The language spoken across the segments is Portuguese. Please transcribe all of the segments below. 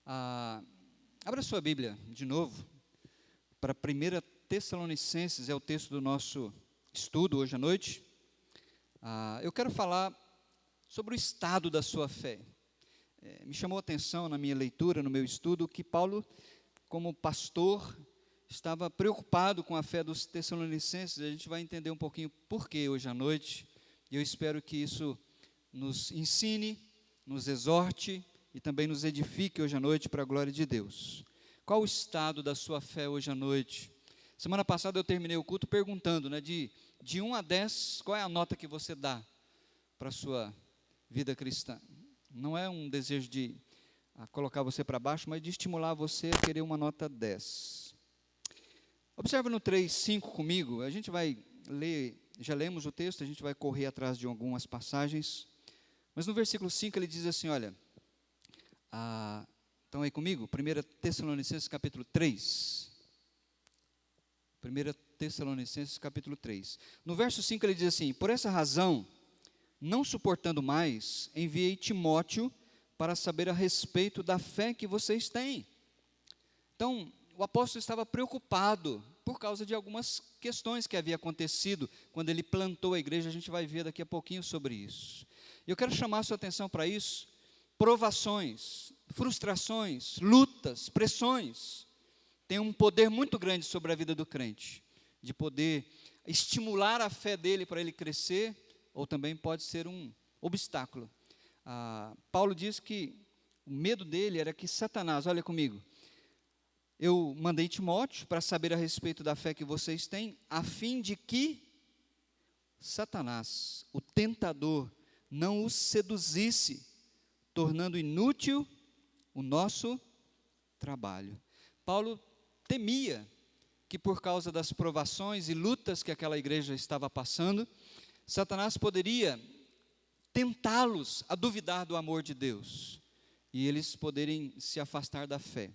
Abra sua Bíblia de novo para 1 Tessalonicenses, é o texto do nosso estudo hoje à noite. Eu quero falar sobre o estado da sua fé. Me chamou a atenção na minha leitura, no meu estudo, que Paulo, como pastor, estava preocupado com a fé dos tessalonicenses. A gente vai entender um pouquinho por quê hoje à noite. E eu espero que isso nos ensine, nos exorte e também nos edifique hoje à noite para a glória de Deus. Qual o estado da sua fé hoje à noite? Semana passada eu terminei o culto perguntando, de 1 a 10, qual é a nota que você dá para a sua vida cristã? Não é um desejo de colocar você para baixo, mas de estimular você a querer uma nota 10. Observa no 3:5 comigo, a gente vai ler, já lemos o texto, a gente vai correr atrás de algumas passagens, mas no versículo 5 ele diz assim, olha, estão aí comigo? 1 Tessalonicenses capítulo 3. 1 Tessalonicenses capítulo 3. No verso 5 ele diz assim, por essa razão, não suportando mais, enviei Timóteo para saber a respeito da fé que vocês têm. Então, o apóstolo estava preocupado por causa de algumas questões que havia acontecido quando ele plantou a igreja. A gente vai ver daqui a pouquinho sobre isso. Eu quero chamar a sua atenção para isso. Provações, frustrações, lutas, pressões, tem um poder muito grande sobre a vida do crente, de poder estimular a fé dele para ele crescer, ou também pode ser um obstáculo. Paulo diz que o medo dele era que Satanás, olha comigo, eu mandei Timóteo para saber a respeito da fé que vocês têm, a fim de que Satanás, o tentador, não os seduzisse, tornando inútil o nosso trabalho. Paulo temia que por causa das provações e lutas que aquela igreja estava passando, Satanás poderia tentá-los a duvidar do amor de Deus e eles poderem se afastar da fé.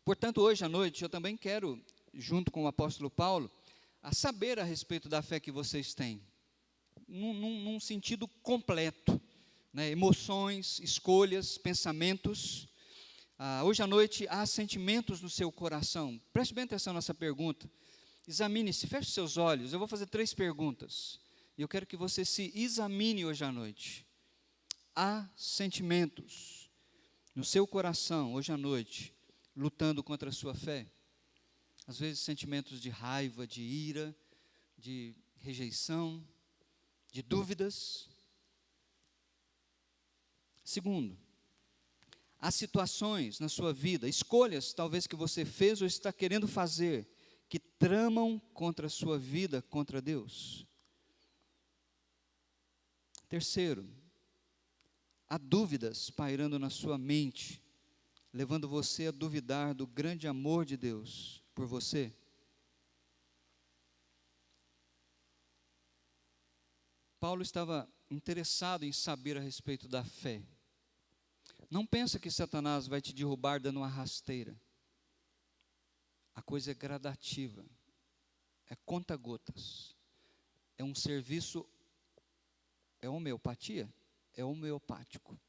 Portanto, hoje à noite eu também quero, junto com o apóstolo Paulo, saber a respeito da fé que vocês têm, num sentido completo. Emoções, escolhas, pensamentos. Hoje à noite há sentimentos no seu coração. Preste bem atenção nessa pergunta. Examine-se, feche seus olhos. Eu vou fazer 3 perguntas. E eu quero que você se examine hoje à noite. Há sentimentos no seu coração hoje à noite, lutando contra a sua fé? Às vezes sentimentos de raiva, de ira, de rejeição, de dúvidas. Segundo, há situações na sua vida, escolhas talvez que você fez ou está querendo fazer, que tramam contra a sua vida, contra Deus. Terceiro, há dúvidas pairando na sua mente, levando você a duvidar do grande amor de Deus por você. Paulo estava interessado em saber a respeito da fé. Não pensa que Satanás vai te derrubar dando uma rasteira. A coisa é gradativa, é conta-gotas, é um serviço, é homeopatia, é homeopático.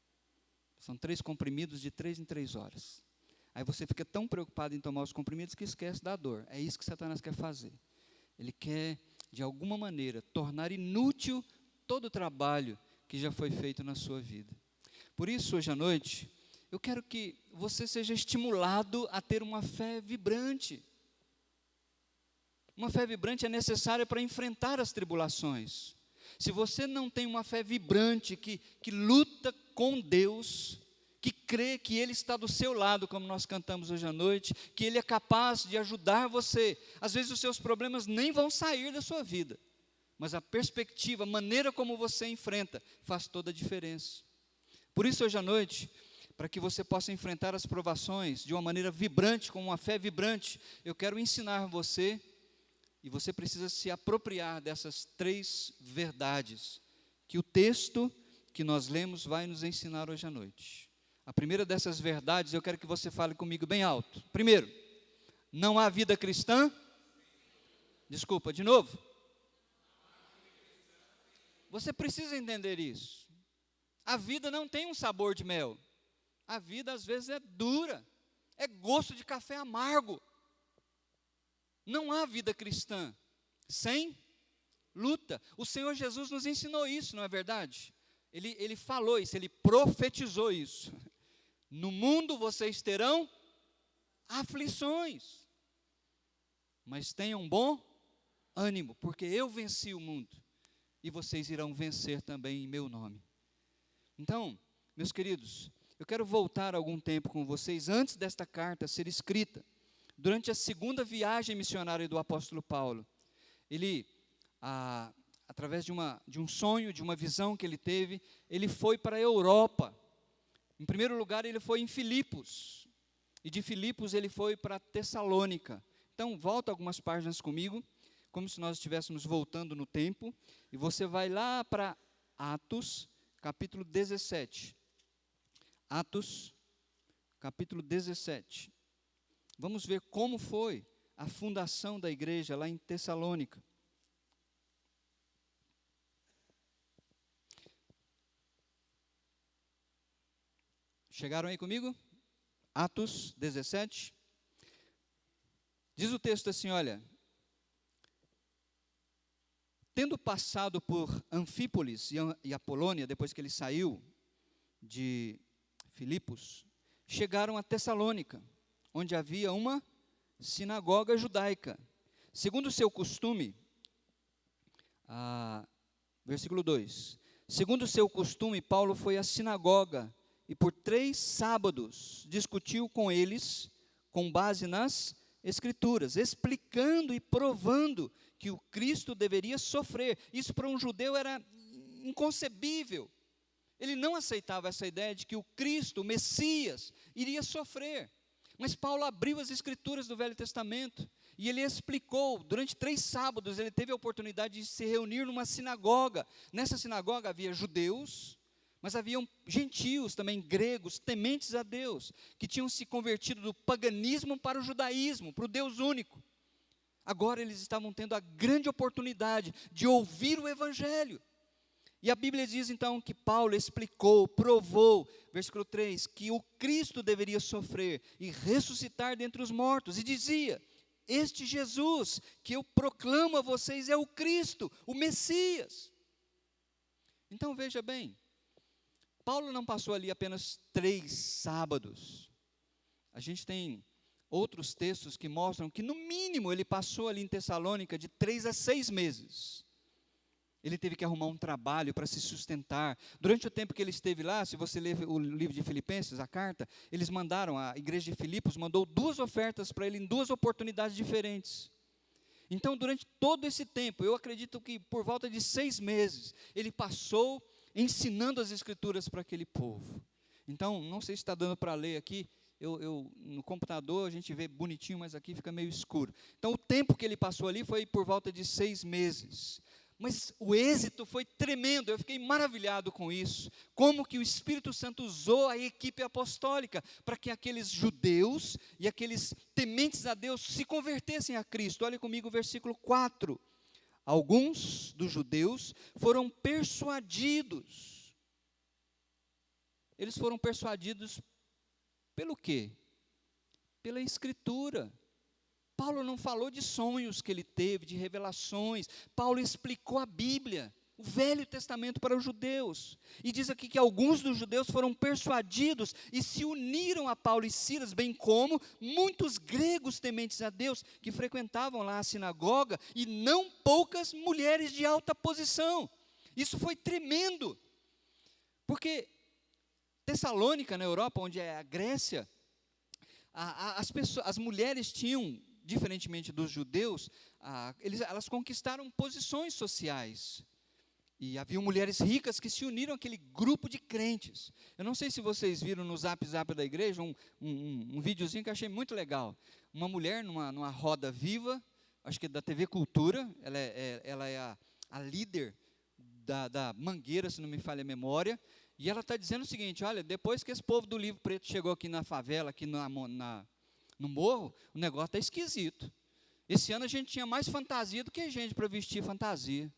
São 3 comprimidos de 3 em 3 horas. Aí você fica tão preocupado em tomar os comprimidos que esquece da dor. É isso que Satanás quer fazer. Ele quer, de alguma maneira, tornar inútil todo o trabalho que já foi feito na sua vida. Por isso, hoje à noite, eu quero que você seja estimulado a ter uma fé vibrante. Uma fé vibrante é necessária para enfrentar as tribulações. Se você não tem uma fé vibrante, que luta com Deus, que crê que Ele está do seu lado, como nós cantamos hoje à noite, que Ele é capaz de ajudar você, às vezes os seus problemas nem vão sair da sua vida, mas a perspectiva, a maneira como você enfrenta, faz toda a diferença. Por isso, hoje à noite, para que você possa enfrentar as provações de uma maneira vibrante, com uma fé vibrante, eu quero ensinar você, e você precisa se apropriar dessas 3 verdades, que o texto que nós lemos vai nos ensinar hoje à noite. A primeira dessas verdades, eu quero que você fale comigo bem alto. Primeiro, não há vida cristã? Desculpa, de novo. Você precisa entender isso. A vida não tem um sabor de mel. A vida às vezes é dura, é gosto de café amargo. Não há vida cristã sem luta. O Senhor Jesus nos ensinou isso, não é verdade? Ele falou isso, ele profetizou isso. No mundo vocês terão aflições, mas tenham bom ânimo, porque eu venci o mundo, e vocês irão vencer também em meu nome. Então, meus queridos, eu quero voltar algum tempo com vocês, antes desta carta ser escrita, durante a segunda viagem missionária do apóstolo Paulo. Ele, através de um sonho, de uma visão que ele teve, ele foi para a Europa. Em primeiro lugar, ele foi em Filipos, e de Filipos ele foi para Tessalônica. Então, volta algumas páginas comigo, como se nós estivéssemos voltando no tempo, e você vai lá para Atos, capítulo 17. Atos, capítulo 17. Vamos ver como foi a fundação da igreja lá em Tessalônica. Chegaram aí comigo? Atos 17. Diz o texto assim, olha: tendo passado por Anfípolis e Apolônia, depois que ele saiu de Filipos, chegaram a Tessalônica, onde havia uma sinagoga judaica. Segundo o seu costume, versículo 2, segundo o seu costume, Paulo foi à sinagoga, e por 3 sábados discutiu com eles, com base nas Escrituras, explicando e provando que o Cristo deveria sofrer. Isso para um judeu era inconcebível. Ele não aceitava essa ideia de que o Cristo, o Messias, iria sofrer. Mas Paulo abriu as Escrituras do Velho Testamento, e ele explicou, durante 3 sábados, ele teve a oportunidade de se reunir numa sinagoga. Nessa sinagoga havia judeus, mas haviam gentios também, gregos, tementes a Deus, que tinham se convertido do paganismo para o judaísmo, para o Deus único. Agora eles estavam tendo a grande oportunidade de ouvir o Evangelho. E a Bíblia diz então que Paulo explicou, provou, versículo 3, que o Cristo deveria sofrer e ressuscitar dentre os mortos. E dizia: este Jesus que eu proclamo a vocês é o Cristo, o Messias. Então veja bem, Paulo não passou ali apenas 3 sábados. A gente tem outros textos que mostram que no mínimo ele passou ali em Tessalônica de 3 a 6 meses. Ele teve que arrumar um trabalho para se sustentar. Durante o tempo que ele esteve lá, se você ler o livro de Filipenses, a carta, eles mandaram, a igreja de Filipos mandou 2 ofertas para ele em 2 oportunidades diferentes. Então, durante todo esse tempo, eu acredito que por volta de 6 meses, ele passou ensinando as Escrituras para aquele povo. Então, não sei se está dando para ler aqui, no computador a gente vê bonitinho, mas aqui fica meio escuro. Então, o tempo que ele passou ali foi por volta de 6 meses. Mas o êxito foi tremendo, eu fiquei maravilhado com isso. Como que o Espírito Santo usou a equipe apostólica para que aqueles judeus e aqueles tementes a Deus se convertessem a Cristo. Olha comigo o versículo 4. Alguns dos judeus foram persuadidos. Eles foram persuadidos pelo quê? Pela Escritura. Paulo não falou de sonhos que ele teve, de revelações. Paulo explicou a Bíblia, o Velho Testamento para os judeus. E diz aqui que alguns dos judeus foram persuadidos e se uniram a Paulo e Silas, bem como muitos gregos tementes a Deus que frequentavam lá a sinagoga, e não poucas mulheres de alta posição. Isso foi tremendo, porque Tessalônica, na Europa, onde é a Grécia, as mulheres tinham, diferentemente dos judeus, elas conquistaram posições sociais. E havia mulheres ricas que se uniram àquele grupo de crentes. Eu não sei se vocês viram no Zap da igreja um videozinho que eu achei muito legal. Uma mulher numa roda viva, acho que da TV Cultura, ela é a líder da Mangueira, se não me falha a memória, e ela está dizendo o seguinte: olha, depois que esse povo do Livro Preto chegou aqui na favela, aqui no morro, o negócio está esquisito. Esse ano a gente tinha mais fantasia do que gente para vestir fantasia.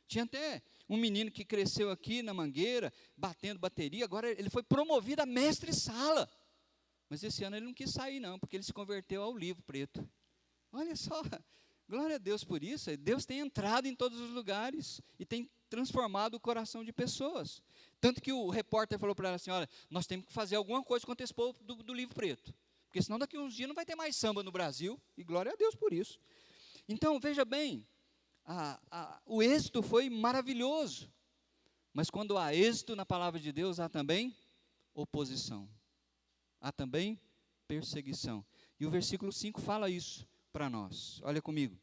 Tinha até Um menino que cresceu aqui na Mangueira, batendo bateria, agora ele foi promovido a mestre-sala. Mas esse ano ele não quis sair não, porque ele se converteu ao Livro Preto. Olha só, glória a Deus por isso. Deus tem entrado em todos os lugares e tem transformado o coração de pessoas. Tanto que o repórter falou para ela assim, olha, nós temos que fazer alguma coisa contra esse povo do Livro Preto. Porque senão daqui a uns dias não vai ter mais samba no Brasil. E glória a Deus por isso. Então, veja bem, o êxito foi maravilhoso. Mas quando há êxito na palavra de Deus, há também oposição. Há também perseguição. E o versículo 5 fala isso para nós. Olha comigo,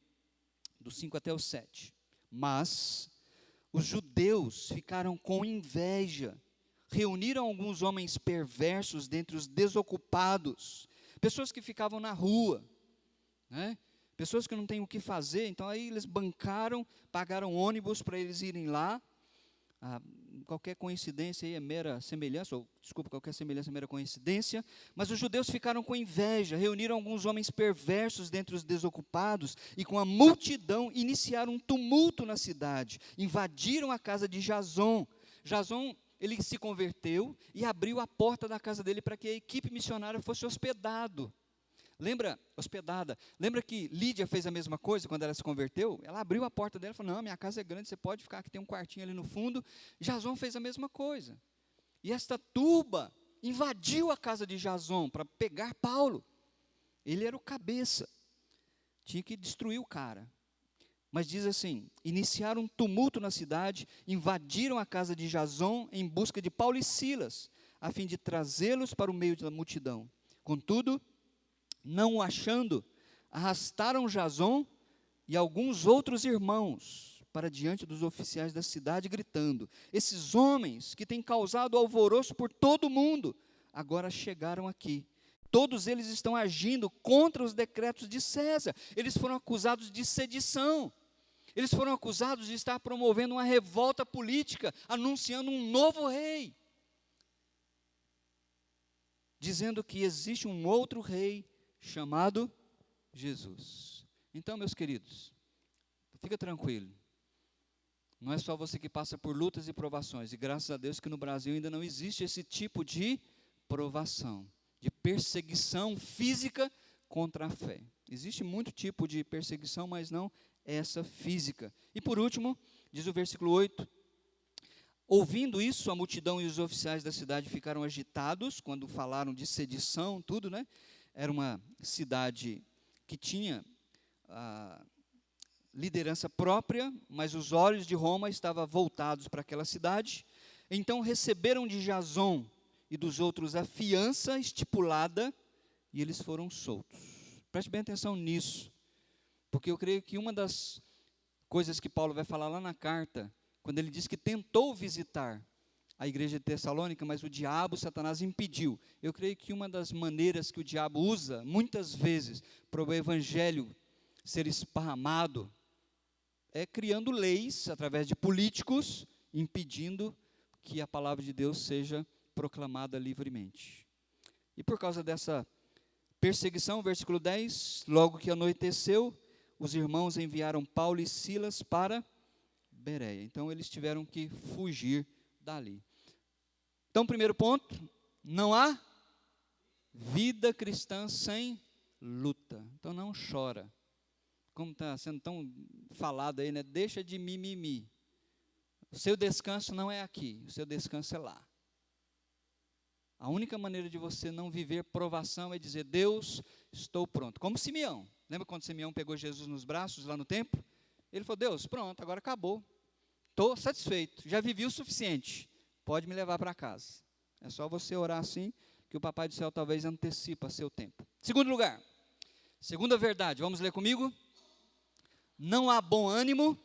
do 5 até o 7. Mas os judeus ficaram com inveja, reuniram alguns homens perversos dentre os desocupados, pessoas que ficavam na rua, né? Pessoas que não têm o que fazer, então aí eles bancaram, pagaram ônibus para eles irem lá. Qualquer coincidência aí é mera semelhança, ou desculpa, qualquer semelhança é mera coincidência, mas os judeus ficaram com inveja, reuniram alguns homens perversos dentre os desocupados, e com a multidão iniciaram um tumulto na cidade, invadiram a casa de Jason. Jason, ele se converteu e abriu a porta da casa dele para que a equipe missionária fosse hospedada. Lembra que Lídia fez a mesma coisa quando ela se converteu? Ela abriu a porta dela e falou, não, minha casa é grande, você pode ficar aqui, tem um quartinho ali no fundo. Jason fez a mesma coisa. E esta turba invadiu a casa de Jason para pegar Paulo. Ele era o cabeça, tinha que destruir o cara. Mas diz assim, iniciaram um tumulto na cidade, invadiram a casa de Jason em busca de Paulo e Silas, a fim de trazê-los para o meio da multidão. Contudo, não o achando, arrastaram Jason e alguns outros irmãos para diante dos oficiais da cidade, gritando, esses homens que têm causado alvoroço por todo o mundo, agora chegaram aqui. Todos eles estão agindo contra os decretos de César. Eles foram acusados de sedição. Eles foram acusados de estar promovendo uma revolta política, anunciando um novo rei, dizendo que existe um outro rei chamado Jesus. Então, meus queridos, fica tranquilo. Não é só você que passa por lutas e provações. E graças a Deus que no Brasil ainda não existe esse tipo de provação, de perseguição física contra a fé. Existe muito tipo de perseguição, mas não essa física. E por último, diz o versículo 8, ouvindo isso, a multidão e os oficiais da cidade ficaram agitados, quando falaram de sedição, tudo, né? Era uma cidade que tinha liderança própria, mas os olhos de Roma estavam voltados para aquela cidade. Então receberam de Jason e dos outros a fiança estipulada, e eles foram soltos. Preste bem atenção nisso, porque eu creio que uma das coisas que Paulo vai falar lá na carta, quando ele diz que tentou visitar a igreja de Tessalônica, mas o diabo, Satanás, impediu. Eu creio que uma das maneiras que o diabo usa, muitas vezes, para o evangelho ser esparramado, é criando leis, através de políticos, impedindo que a palavra de Deus seja proclamada livremente. E por causa dessa perseguição, versículo 10, logo que anoiteceu, os irmãos enviaram Paulo e Silas para Bereia. Então, eles tiveram que fugir dali. Então, primeiro ponto, não há vida cristã sem luta. Então, não chora. Como está sendo tão falado aí, né? Deixa de mimimi. O seu descanso não é aqui, o seu descanso é lá. A única maneira de você não viver provação é dizer, Deus, estou pronto. Como Simeão. Lembra quando Simeão pegou Jesus nos braços lá no templo? Ele falou, Deus, pronto, agora acabou. Estou satisfeito, já vivi o suficiente. Pode me levar para casa. É só você orar assim, que o Papai do Céu talvez antecipa seu tempo. Segundo lugar, segunda verdade, vamos ler comigo? Não há bom ânimo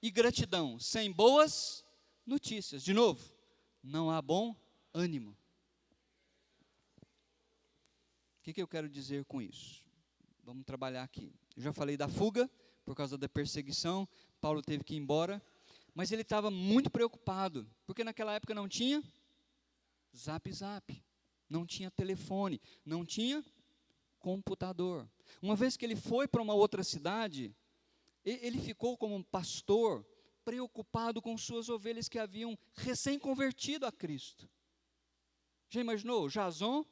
e gratidão sem boas notícias. De novo, não há bom ânimo. O que eu quero dizer com isso? Vamos trabalhar aqui. Eu já falei da fuga, por causa da perseguição, Paulo teve que ir embora, mas ele estava muito preocupado, porque naquela época não tinha zap, não tinha telefone, não tinha computador. Uma vez que ele foi para uma outra cidade, ele ficou como um pastor preocupado com suas ovelhas que haviam recém-convertido a Cristo. Já imaginou? Jason,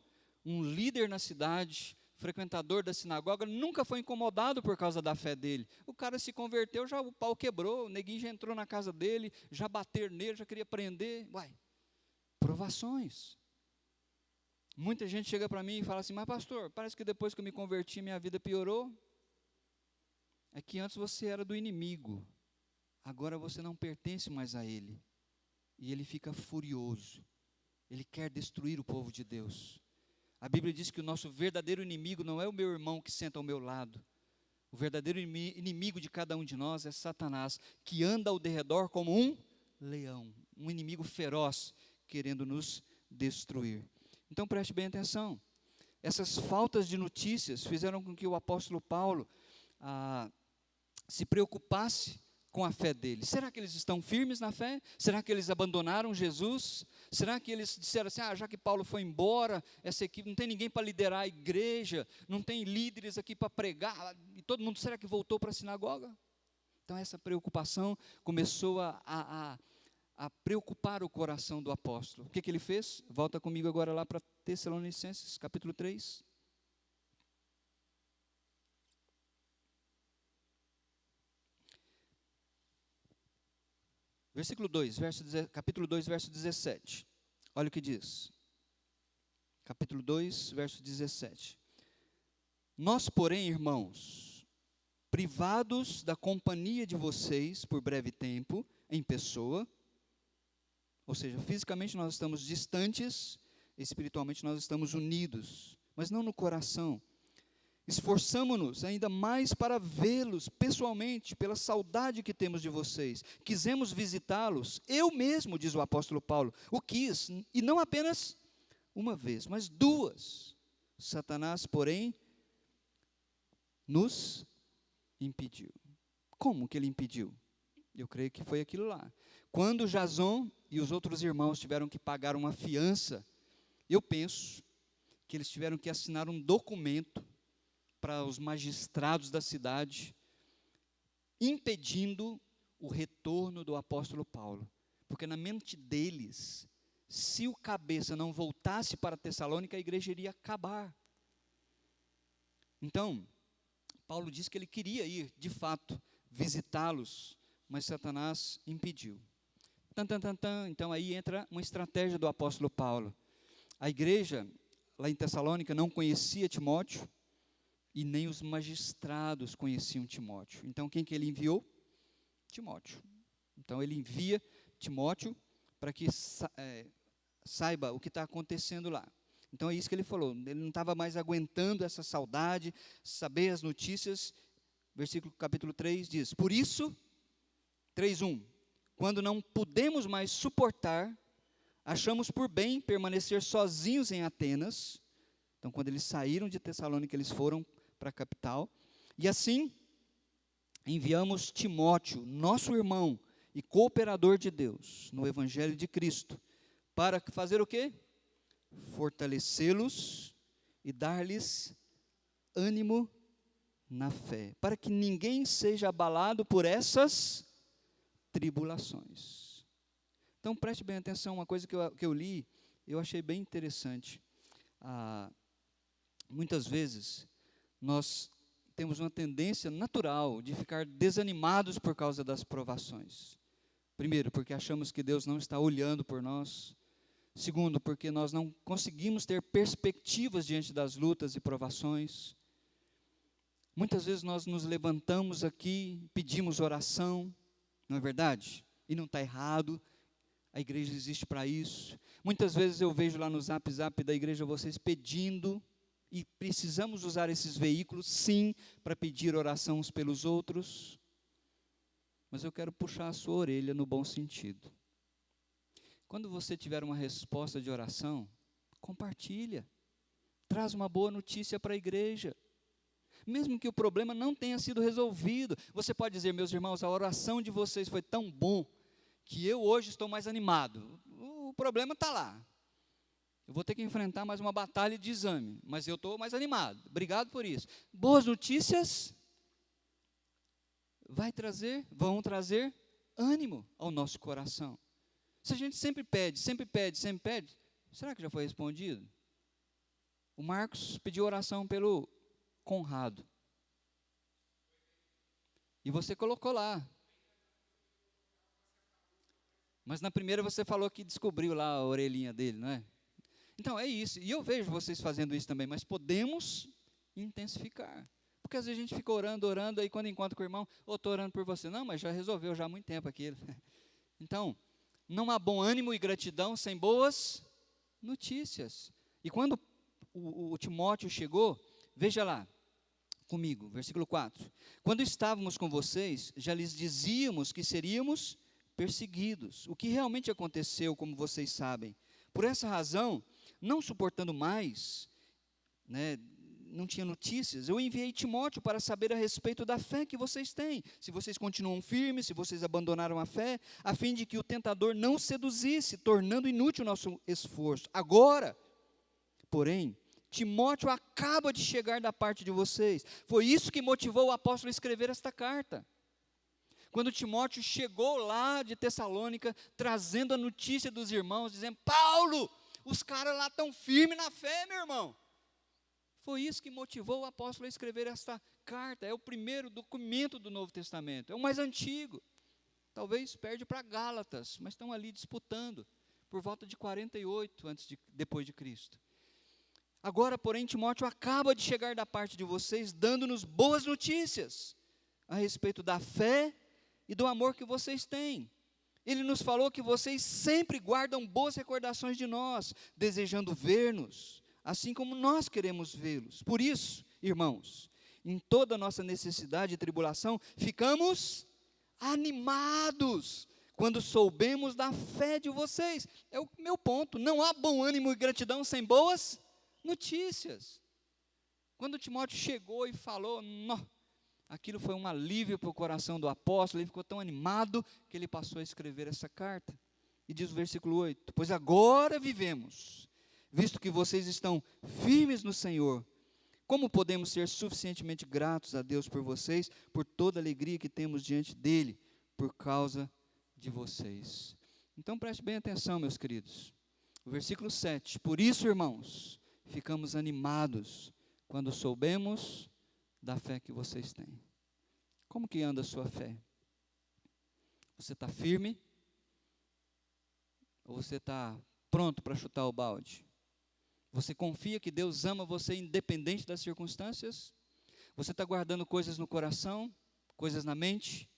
um líder na cidade, frequentador da sinagoga, nunca foi incomodado por causa da fé dele. O cara se converteu, já o pau quebrou, o neguinho já entrou na casa dele, já bateram nele, já queria prender. Provações. Muita gente chega para mim e fala assim, mas pastor, parece que depois que eu me converti, minha vida piorou. É que antes você era do inimigo, agora você não pertence mais a ele. E ele fica furioso. Ele quer destruir o povo de Deus. A Bíblia diz que o nosso verdadeiro inimigo não é o meu irmão que senta ao meu lado. O verdadeiro inimigo de cada um de nós é Satanás, que anda ao derredor como um leão, um inimigo feroz, querendo nos destruir. Então preste bem atenção. Essas faltas de notícias fizeram com que o apóstolo Paulo se preocupasse com a fé deles. Será que eles estão firmes na fé? Será que eles abandonaram Jesus? Será que eles disseram assim, já que Paulo foi embora, essa equipe, não tem ninguém para liderar a igreja, não tem líderes aqui para pregar, e todo mundo, será que voltou para a sinagoga? Então essa preocupação começou a preocupar o coração do apóstolo. O que ele fez? Volta comigo agora lá para Tessalonicenses, capítulo 3. Versículo 2, capítulo 2, verso 17. Olha o que diz. Capítulo 2, verso 17. Nós, porém, irmãos, privados da companhia de vocês por breve tempo, em pessoa, ou seja, fisicamente nós estamos distantes, espiritualmente nós estamos unidos, mas não no coração. Esforçamo-nos ainda mais para vê-los pessoalmente, pela saudade que temos de vocês. Quisemos visitá-los, eu mesmo, diz o apóstolo Paulo, o quis, e não apenas uma vez, mas duas. Satanás, porém, nos impediu. Como que ele impediu? Eu creio que foi aquilo lá. Quando Jason e os outros irmãos tiveram que pagar uma fiança, eu penso que eles tiveram que assinar um documento para os magistrados da cidade, impedindo o retorno do apóstolo Paulo. Porque na mente deles, se o cabeça não voltasse para Tessalônica, a igreja iria acabar. Então, Paulo disse que ele queria ir, de fato, visitá-los, mas Satanás impediu. Então aí entra uma estratégia do apóstolo Paulo. A igreja, lá em Tessalônica, não conhecia Timóteo, e nem os magistrados conheciam Timóteo. Então, quem que ele enviou? Timóteo. Então, ele envia Timóteo para que saiba o que está acontecendo lá. Então, é isso que ele falou. Ele não estava mais aguentando essa saudade, saber as notícias. Capítulo 3 diz, por isso, 3:1, quando não pudemos mais suportar, achamos por bem permanecer sozinhos em Atenas. Então, quando eles saíram de Tessalônica, eles foram para a capital, e assim enviamos Timóteo, nosso irmão e cooperador de Deus, no Evangelho de Cristo, para fazer o quê? Fortalecê-los e dar-lhes ânimo na fé, para que ninguém seja abalado por essas tribulações. Então preste bem atenção, uma coisa que eu li, eu achei bem interessante. Muitas vezes, nós temos uma tendência natural de ficar desanimados por causa das provações. Primeiro, porque achamos que Deus não está olhando por nós. Segundo, porque nós não conseguimos ter perspectivas diante das lutas e provações. Muitas vezes nós nos levantamos aqui, pedimos oração, não é verdade? E não está errado, a igreja existe para isso. Muitas vezes eu vejo lá no zap da igreja vocês pedindo, e precisamos usar esses veículos, sim, para pedir oração uns pelos outros. Mas eu quero puxar a sua orelha no bom sentido. Quando você tiver uma resposta de oração, compartilha. Traz uma boa notícia para a igreja. Mesmo que o problema não tenha sido resolvido. Você pode dizer, meus irmãos, a oração de vocês foi tão bom, que eu hoje estou mais animado. O problema está lá. Eu vou ter que enfrentar mais uma batalha de exame, mas eu estou mais animado. Obrigado por isso. Boas notícias vão trazer ânimo ao nosso coração. Se a gente sempre pede, será que já foi respondido? O Marcos pediu oração pelo Conrado. E você colocou lá. Mas na primeira você falou que descobriu lá a orelhinha dele, não é? Então é isso. E eu vejo vocês fazendo isso também, mas podemos intensificar. Porque às vezes a gente fica orando, aí quando encontra com o irmão, estou orando por você. Não, mas já resolveu já há muito tempo aquilo. Então, não há bom ânimo e gratidão sem boas notícias. E quando o Timóteo chegou, veja lá comigo, versículo 4. Quando estávamos com vocês, já lhes dizíamos que seríamos perseguidos. O que realmente aconteceu, como vocês sabem. Por essa razão, não suportando mais, não tinha notícias, eu enviei Timóteo para saber a respeito da fé que vocês têm, se vocês continuam firmes, se vocês abandonaram a fé, a fim de que o tentador não seduzisse, tornando inútil o nosso esforço. Agora, porém, Timóteo acaba de chegar da parte de vocês. Foi isso que motivou o apóstolo a escrever esta carta. Quando Timóteo chegou lá de Tessalônica, trazendo a notícia dos irmãos, dizendo: Paulo, os caras lá estão firmes na fé, meu irmão. Foi isso que motivou o apóstolo a escrever esta carta. É o primeiro documento do Novo Testamento, é o mais antigo. Talvez perde para Gálatas, mas estão ali disputando, por volta de 48 depois de Cristo. Agora, porém, Timóteo acaba de chegar da parte de vocês, dando-nos boas notícias a respeito da fé e do amor que vocês têm. Ele nos falou que vocês sempre guardam boas recordações de nós, desejando ver-nos, assim como nós queremos vê-los. Por isso, irmãos, em toda a nossa necessidade e tribulação, ficamos animados quando soubemos da fé de vocês. É o meu ponto. Não há bom ânimo e gratidão sem boas notícias. Quando Timóteo chegou e falou, aquilo foi um alívio para o coração do apóstolo, ele ficou tão animado que ele passou a escrever essa carta. E diz o versículo 8: pois agora vivemos, visto que vocês estão firmes no Senhor, como podemos ser suficientemente gratos a Deus por vocês, por toda a alegria que temos diante dEle, por causa de vocês. Então preste bem atenção, meus queridos. O versículo 7, por isso, irmãos, ficamos animados quando soubemos da fé que vocês têm. Como que anda a sua fé? Você está firme? Ou você está pronto para chutar o balde? Você confia que Deus ama você independente das circunstâncias? Você está guardando coisas no coração? Coisas na mente?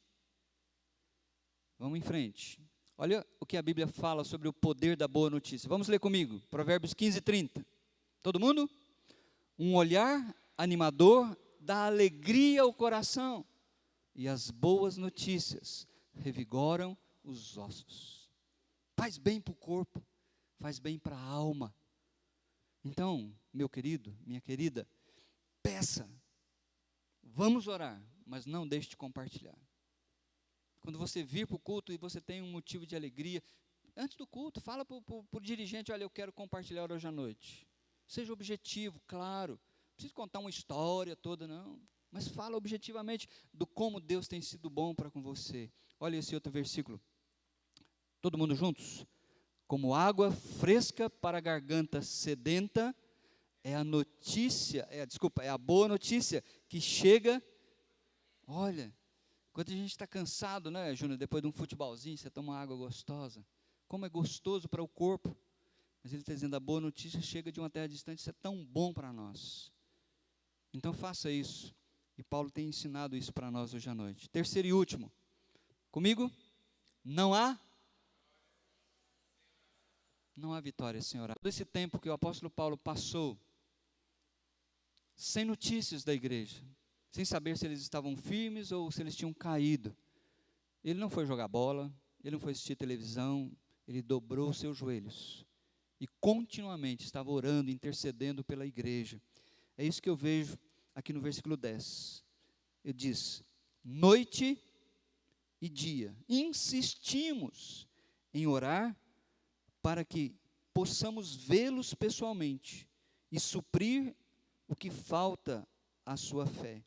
Vamos em frente. Olha o que a Bíblia fala sobre o poder da boa notícia. Vamos ler comigo, Provérbios 15:30. Todo mundo? Um olhar animador dá alegria ao coração, e as boas notícias revigoram os ossos. Faz bem para o corpo, faz bem para a alma. Então, meu querido, minha querida, peça, vamos orar, mas não deixe de compartilhar. Quando você vir para o culto e você tem um motivo de alegria, antes do culto, fala para o dirigente: olha, eu quero compartilhar hoje à noite. Seja objetivo, claro. Não precisa contar uma história toda, não. Mas fala objetivamente do como Deus tem sido bom para com você. Olha esse outro versículo. Todo mundo juntos? Como água fresca para a garganta sedenta, é a boa notícia que chega. Olha, quando a gente está cansado, né, Júnior, depois de um futebolzinho, você toma uma água gostosa. Como é gostoso para o corpo. Mas ele está dizendo, a boa notícia chega de uma terra distante, isso é tão bom para nós. Então faça isso. E Paulo tem ensinado isso para nós hoje à noite. Terceiro e último. Comigo? Não há vitória sem orar. Todo esse tempo que o apóstolo Paulo passou sem notícias da igreja, sem saber se eles estavam firmes ou se eles tinham caído. Ele não foi jogar bola, ele não foi assistir televisão, ele dobrou os seus joelhos e continuamente estava orando, intercedendo pela igreja. É isso que eu vejo aqui no versículo 10. Ele diz, noite e dia, insistimos em orar para que possamos vê-los pessoalmente e suprir o que falta à sua fé.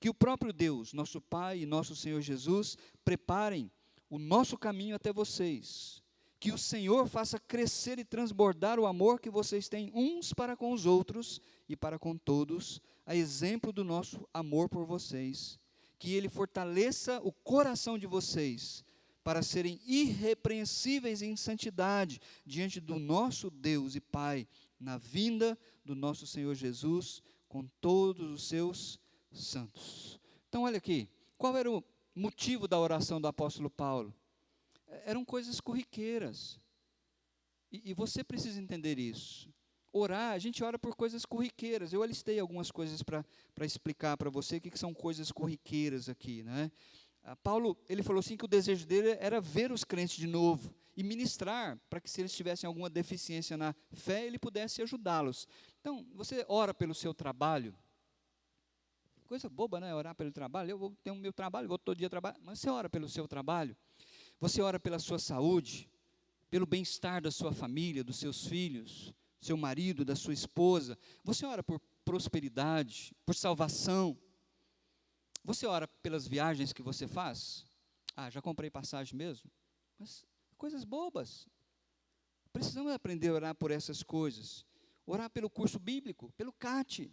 Que o próprio Deus, nosso Pai e nosso Senhor Jesus, preparem o nosso caminho até vocês, que o Senhor faça crescer e transbordar o amor que vocês têm uns para com os outros e para com todos, a exemplo do nosso amor por vocês, que Ele fortaleça o coração de vocês, para serem irrepreensíveis em santidade, diante do nosso Deus e Pai, na vinda do nosso Senhor Jesus, com todos os seus santos. Então, olha aqui, qual era o motivo da oração do apóstolo Paulo? Eram coisas corriqueiras, e você precisa entender isso. Orar, a gente ora por coisas corriqueiras. Eu alistei algumas coisas para explicar para você o que são coisas corriqueiras aqui, né? Paulo, ele falou assim que o desejo dele era ver os crentes de novo e ministrar, para que se eles tivessem alguma deficiência na fé, ele pudesse ajudá-los. Então, você ora pelo seu trabalho, coisa boba, né, orar pelo trabalho, eu vou ter o meu trabalho, vou todo dia trabalhar, mas você ora pelo seu trabalho, você ora pela sua saúde, pelo bem-estar da sua família, dos seus filhos, seu marido, da sua esposa, você ora por prosperidade, por salvação. Você ora pelas viagens que você faz? Já comprei passagem mesmo? Mas coisas bobas. Precisamos aprender a orar por essas coisas. Orar pelo curso bíblico, pelo CAT,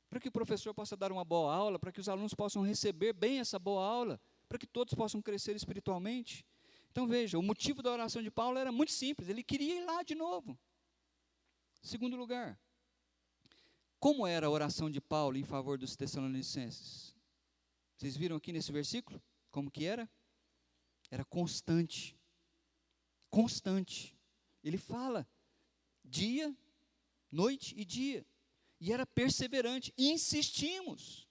para que o professor possa dar uma boa aula, para que os alunos possam receber bem essa boa aula, para que todos possam crescer espiritualmente. Então veja, o motivo da oração de Paulo era muito simples, ele queria ir lá de novo. Segundo lugar, como era a oração de Paulo em favor dos Tessalonicenses? Vocês viram aqui nesse versículo? Como que era? Era constante. Constante. Ele fala dia, noite e dia. E era perseverante. Insistimos.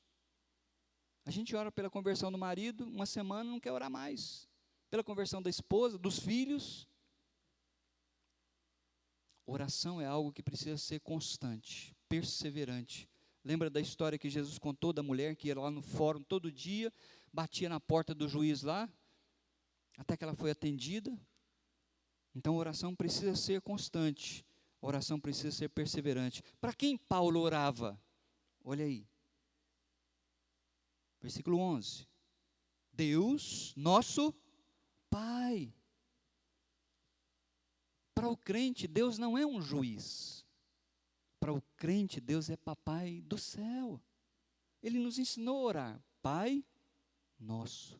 A gente ora pela conversão do marido, uma semana não quer orar mais. Pela conversão da esposa, dos filhos. Oração é algo que precisa ser constante, perseverante. Lembra da história que Jesus contou da mulher que ia lá no fórum todo dia, batia na porta do juiz lá, até que ela foi atendida? Então a oração precisa ser constante, a oração precisa ser perseverante. Para quem Paulo orava? Olha aí, versículo 11. Deus, nosso Pai. Para o crente, Deus não é um juiz. Para o crente, Deus é papai do céu. Ele nos ensinou a orar, Pai nosso.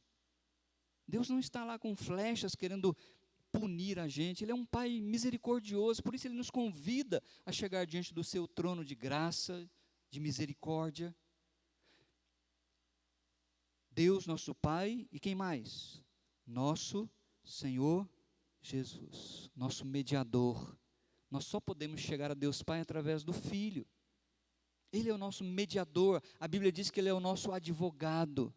Deus não está lá com flechas querendo punir a gente. Ele é um Pai misericordioso, por isso Ele nos convida a chegar diante do seu trono de graça, de misericórdia. Deus, nosso Pai, e quem mais? Nosso Senhor Jesus, nosso mediador. Nós só podemos chegar a Deus Pai através do Filho. Ele é o nosso mediador. A Bíblia diz que Ele é o nosso advogado.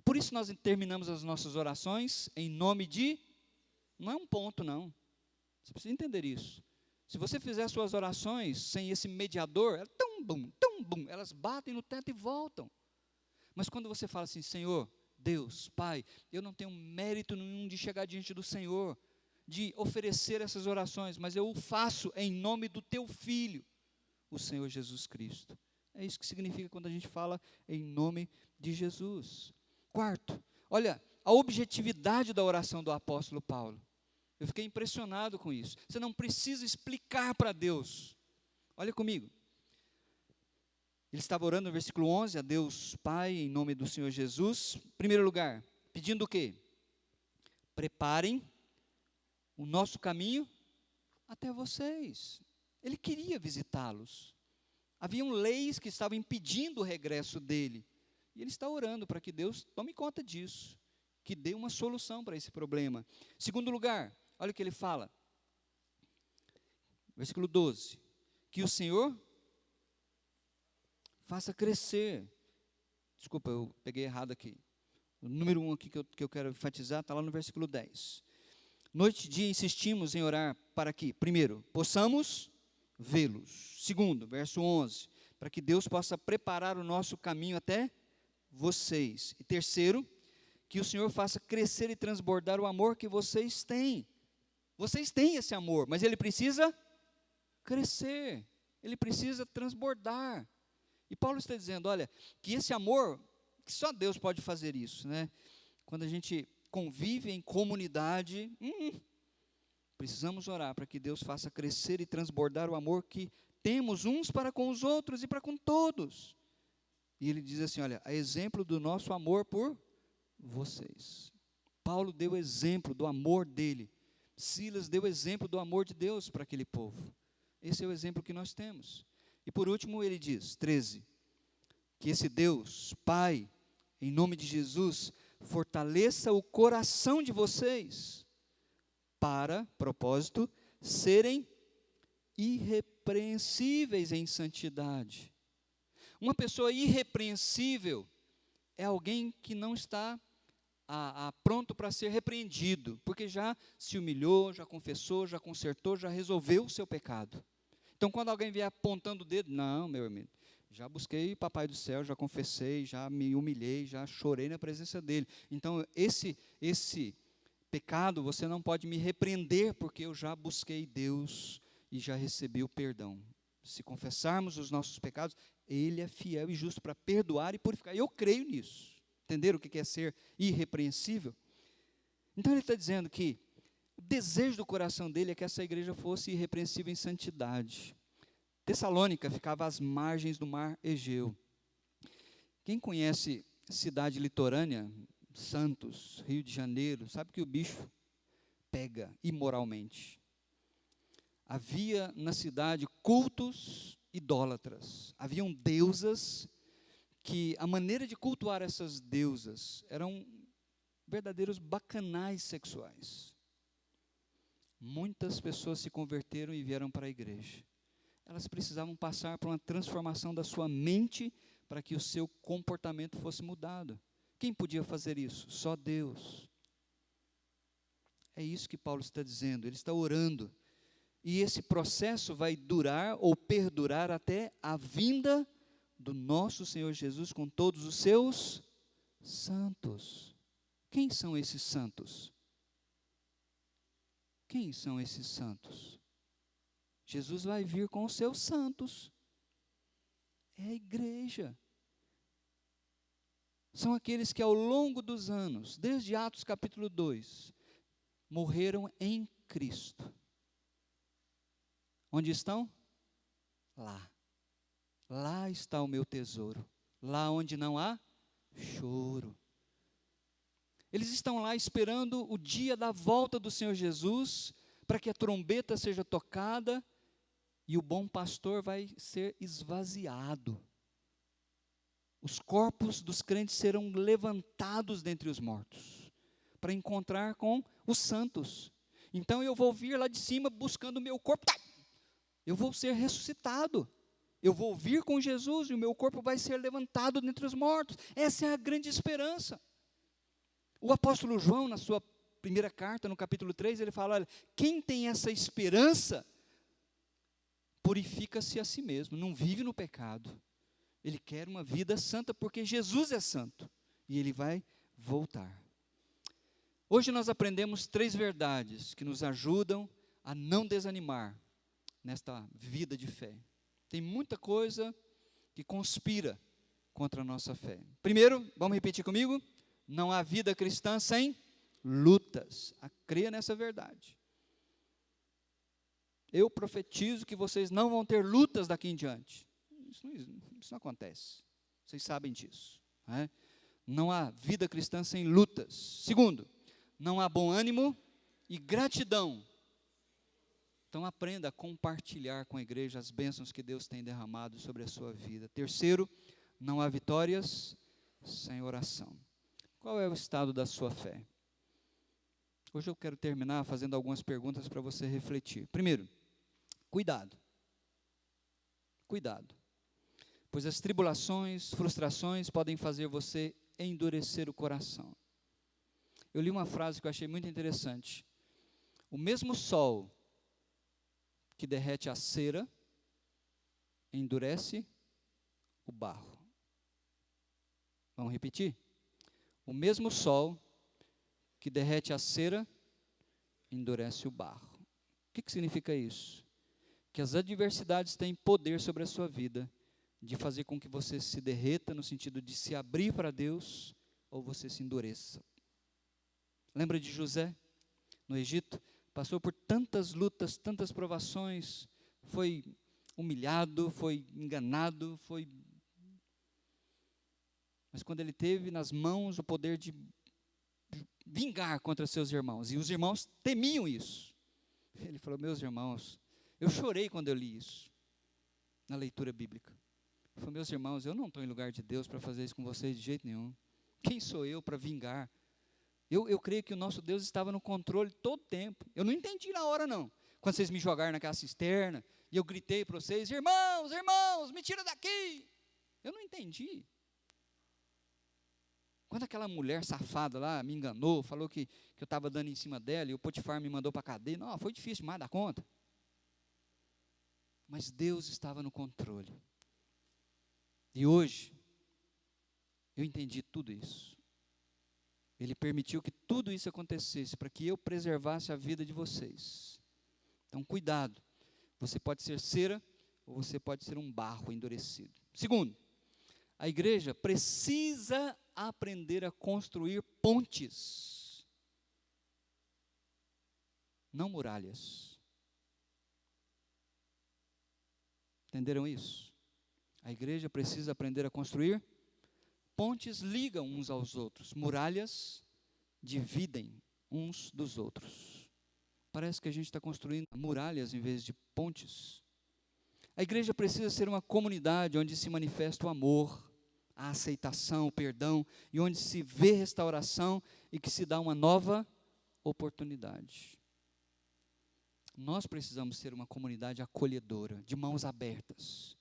Por isso nós terminamos as nossas orações em nome de... Não é um ponto, não. Você precisa entender isso. Se você fizer suas orações sem esse mediador, tão bum, elas batem no teto e voltam. Mas quando você fala assim, Senhor, Deus, Pai, eu não tenho mérito nenhum de chegar diante do Senhor, de oferecer essas orações, mas eu o faço em nome do teu Filho, o Senhor Jesus Cristo. É isso que significa quando a gente fala em nome de Jesus. Quarto, olha, a objetividade da oração do apóstolo Paulo. Eu fiquei impressionado com isso. Você não precisa explicar para Deus. Olha comigo. Ele estava orando no versículo 11, a Deus Pai, em nome do Senhor Jesus. Em primeiro lugar, pedindo o quê? Preparem o nosso caminho até vocês. Ele queria visitá-los. Haviam leis que estavam impedindo o regresso dele. E ele está orando para que Deus tome conta disso, que dê uma solução para esse problema. Segundo lugar, olha o que ele fala. Versículo 12. Que o Senhor faça crescer. Desculpa, eu peguei errado aqui. O número 1 aqui que eu quero enfatizar está lá no versículo 10. Noite e dia insistimos em orar para que, primeiro, possamos vê-los. Segundo, verso 11, para que Deus possa preparar o nosso caminho até vocês. E terceiro, que o Senhor faça crescer e transbordar o amor que vocês têm. Vocês têm esse amor, mas ele precisa crescer, ele precisa transbordar. E Paulo está dizendo, olha, que esse amor, que só Deus pode fazer isso, né? Quando a gente convive em comunidade, precisamos orar para que Deus faça crescer e transbordar o amor que temos uns para com os outros e para com todos. E ele diz assim, olha, a exemplo do nosso amor por vocês. Paulo deu exemplo do amor dele. Silas deu exemplo do amor de Deus para aquele povo. Esse é o exemplo que nós temos. E por último ele diz, 13, que esse Deus, Pai, em nome de Jesus, fortaleça o coração de vocês para, propósito, serem irrepreensíveis em santidade. Uma pessoa irrepreensível é alguém que não está pronto para ser repreendido, porque já se humilhou, já confessou, já consertou, já resolveu o seu pecado. Então, quando alguém vier apontando o dedo, não, meu amigo, já busquei Papai do Céu, já confessei, já me humilhei, já chorei na presença dele. Então, esse pecado, você não pode me repreender, porque eu já busquei Deus e já recebi o perdão. Se confessarmos os nossos pecados, Ele é fiel e justo para perdoar e purificar. Eu creio nisso. Entenderam o que é ser irrepreensível? Então ele está dizendo que o desejo do coração dele é que essa igreja fosse irrepreensível em santidade. Tessalônica ficava às margens do mar Egeu. Quem conhece cidade litorânea, Santos, Rio de Janeiro, sabe que o bicho pega imoralmente. Havia na cidade cultos idólatras. Haviam deusas que a maneira de cultuar essas deusas eram verdadeiros bacanais sexuais. Muitas pessoas se converteram e vieram para a igreja. Elas precisavam passar por uma transformação da sua mente para que o seu comportamento fosse mudado. Quem podia fazer isso? Só Deus. É isso que Paulo está dizendo, ele está orando. E esse processo vai durar ou perdurar até a vinda do nosso Senhor Jesus com todos os seus santos. Quem são esses santos? Quem são esses santos? Jesus vai vir com os seus santos. É a igreja. São aqueles que ao longo dos anos, desde Atos capítulo 2, morreram em Cristo. Onde estão? Lá. Lá está o meu tesouro. Lá onde não há choro. Eles estão lá esperando o dia da volta do Senhor Jesus, para que a trombeta seja tocada e o bom pastor vai ser esvaziado. Os corpos dos crentes serão levantados dentre os mortos, para encontrar com os santos. Então eu vou vir lá de cima buscando o meu corpo. Eu vou ser ressuscitado. Eu vou vir com Jesus e o meu corpo vai ser levantado dentre os mortos. Essa é a grande esperança. O apóstolo João, na sua primeira carta, no capítulo 3, ele fala, olha, quem tem essa esperança, purifica-se a si mesmo, não vive no pecado. Ele quer uma vida santa, porque Jesus é santo, e Ele vai voltar. Hoje nós aprendemos 3 verdades, que nos ajudam a não desanimar nesta vida de fé. Tem muita coisa que conspira contra a nossa fé. Primeiro, vamos repetir comigo? Não há vida cristã sem lutas. Creia nessa verdade. Eu profetizo que vocês não vão ter lutas daqui em diante. Isso não acontece. Vocês sabem disso. Né? Não há vida cristã sem lutas. Segundo, não há bom ânimo e gratidão. Então aprenda a compartilhar com a igreja as bênçãos que Deus tem derramado sobre a sua vida. Terceiro, não há vitórias sem oração. Qual é o estado da sua fé? Hoje eu quero terminar fazendo algumas perguntas para você refletir. Primeiro, cuidado. Cuidado. Pois as tribulações, frustrações podem fazer você endurecer o coração. Eu li uma frase que eu achei muito interessante. O mesmo sol que derrete a cera, endurece o barro. Vamos repetir? O mesmo sol que derrete a cera, endurece o barro. O que significa isso? Que as adversidades têm poder sobre a sua vida, de fazer com que você se derreta, no sentido de se abrir para Deus, ou você se endureça. Lembra de José, no Egito? Passou por tantas lutas, tantas provações, foi humilhado, foi enganado, mas quando ele teve nas mãos o poder de vingar contra seus irmãos, e os irmãos temiam isso, ele falou: meus irmãos, eu chorei quando eu li isso, na leitura bíblica. Ele falou: meus irmãos, eu não estou em lugar de Deus para fazer isso com vocês de jeito nenhum. Quem sou eu para vingar? Eu creio que o nosso Deus estava no controle todo o tempo. Eu não entendi na hora, não. Quando vocês me jogaram naquela cisterna, e eu gritei para vocês: irmãos, irmãos, me tira daqui. Eu não entendi. Quando aquela mulher safada lá me enganou, falou que eu estava dando em cima dela, e o Potifar me mandou para a cadeia, não, foi difícil demais dar conta. Mas Deus estava no controle. E hoje, eu entendi tudo isso. Ele permitiu que tudo isso acontecesse para que eu preservasse a vida de vocês. Então, cuidado. Você pode ser cera ou você pode ser um barro endurecido. Segundo, a igreja precisa aprender a construir pontes, não muralhas. Entenderam isso? A igreja precisa aprender a construir pontes, ligam uns aos outros, muralhas dividem uns dos outros. Parece que a gente está construindo muralhas em vez de pontes. A igreja precisa ser uma comunidade onde se manifesta o amor, a aceitação, o perdão, e onde se vê restauração e que se dá uma nova oportunidade. Nós precisamos ser uma comunidade acolhedora, de mãos abertas.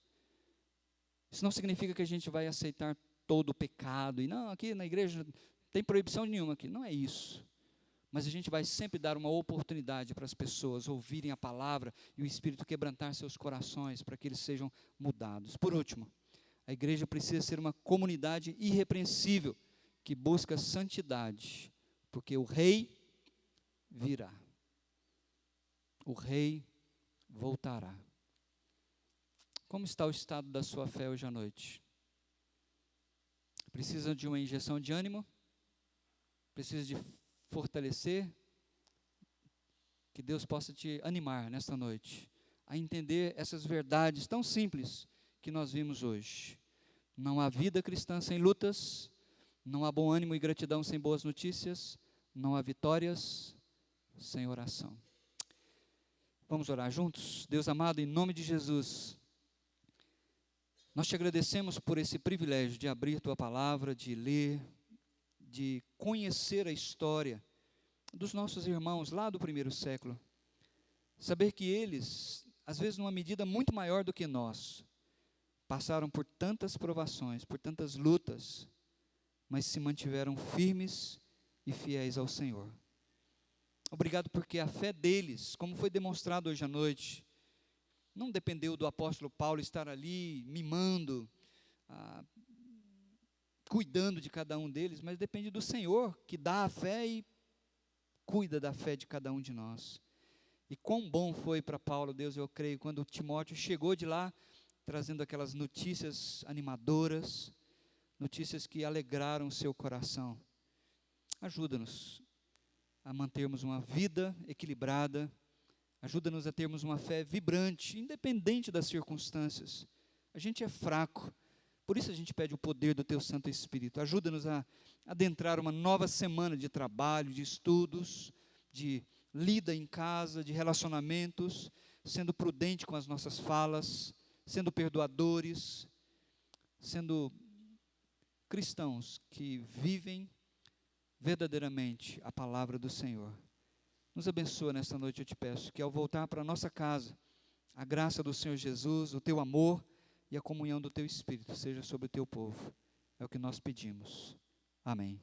Isso não significa que a gente vai aceitar todo o pecado, e não, aqui na igreja não tem proibição nenhuma aqui, não é isso. Mas a gente vai sempre dar uma oportunidade para as pessoas ouvirem a palavra e o Espírito quebrantar seus corações para que eles sejam mudados. Por último, a igreja precisa ser uma comunidade irrepreensível, que busca santidade, porque o rei virá. O rei voltará. Como está o estado da sua fé hoje à noite? Precisa de uma injeção de ânimo? Precisa de fortalecer? Que Deus possa te animar nesta noite a entender essas verdades tão simples que nós vimos hoje. Não há vida cristã sem lutas, não há bom ânimo e gratidão sem boas notícias, não há vitórias sem oração. Vamos orar juntos? Deus amado, em nome de Jesus, nós te agradecemos por esse privilégio de abrir tua palavra, de ler, de conhecer a história dos nossos irmãos lá do primeiro século. Saber que eles, às vezes numa medida muito maior do que nós, passaram por tantas provações, por tantas lutas, mas se mantiveram firmes e fiéis ao Senhor. Obrigado porque a fé deles, como foi demonstrado hoje à noite, não dependeu do apóstolo Paulo estar ali mimando, cuidando de cada um deles, mas depende do Senhor que dá a fé e cuida da fé de cada um de nós. E quão bom foi para Paulo, Deus, eu creio, quando Timóteo chegou de lá, trazendo aquelas notícias animadoras, notícias que alegraram o seu coração. Ajuda-nos a mantermos uma vida equilibrada, ajuda-nos a termos uma fé vibrante, independente das circunstâncias. A gente é fraco, por isso a gente pede o poder do Teu Santo Espírito. Ajuda-nos a adentrar uma nova semana de trabalho, de estudos, de lida em casa, de relacionamentos, sendo prudente com as nossas falas, sendo perdoadores, sendo cristãos que vivem verdadeiramente a palavra do Senhor. Nos abençoa nesta noite, eu te peço, que ao voltar para a nossa casa, a graça do Senhor Jesus, o teu amor e a comunhão do teu Espírito seja sobre o teu povo. É o que nós pedimos. Amém.